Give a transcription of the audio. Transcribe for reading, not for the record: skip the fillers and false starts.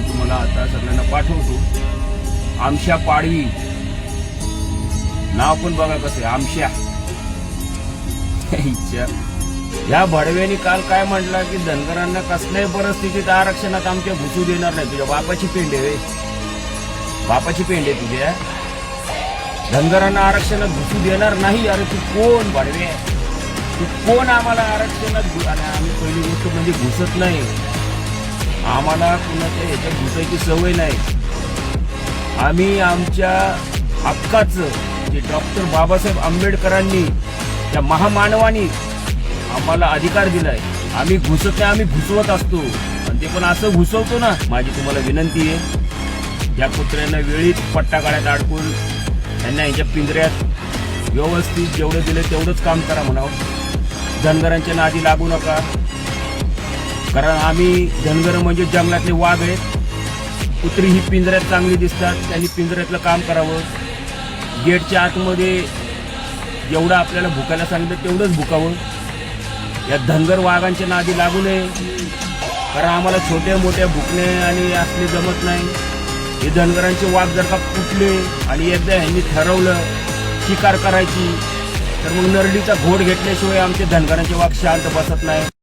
तुम्हाला आता सगळ्यांना पाठवतो. आमशा पाडवी नाव पण बघा कसं आमशा. या भडव्याने काल काय म्हटलं की धनगरांना कसल्याही परिस्थितीत आरक्षणात आमच्या घुसू देणार नाही. तुझ्या बापाची पेंड आहे, बापाची पेंड आहे तुझ्या. धनगरांना आरक्षणात घुसू देणार नाही. अरे तू कोण भडवे, तू कोण आम्हाला आरक्षणात? आणि आम्ही पहिली गोष्ट म्हणजे घुसत नाही, आम्हाला कुणाच्या ह्याच्यात घुसायची सवय नाही. आम्ही आमच्या हक्काचं जे डॉक्टर बाबासाहेब आंबेडकरांनी त्या महामानवानी आम्हाला अधिकार दिलाय, आम्ही घुसत नाही, आम्ही घुसवत असतो. आणि ते पण असं घुसवतो ना. माझी तुम्हाला विनंती आहे, या कुत्र्यांना वेळीच पट्टा काढ्यात अडकून त्यांना यांच्या पिंजऱ्यात व्यवस्थित जेवढं दिलं तेवढंच काम करा म्हणावं. धनगरांच्या नादी लागू नका, कारण आम्ही धनगर म्हणजे जंगलातले वाघ आहेत. कुत्री ही पिंजऱ्यात चांगली दिसतात, त्यांनी पिंजऱ्यातलं काम करावं. गेटच्या आतमध्ये जेवढं आपल्याला भुकायला सांगितलं तेवढंच भुकावं. या धनगर वाघांच्या नादी लागू नये, कारण आम्हाला छोट्या मोठ्या भुकणे आणि असले जमत नाही. हे धनगरांचे वाघ जर का कुठले आणि एकदा ह्यांनी ठरवलं शिकार करायची, तर मग नरडीचा घोड घेतल्याशिवाय आमचे धनगरांचे वाघ शांत बसत नाही.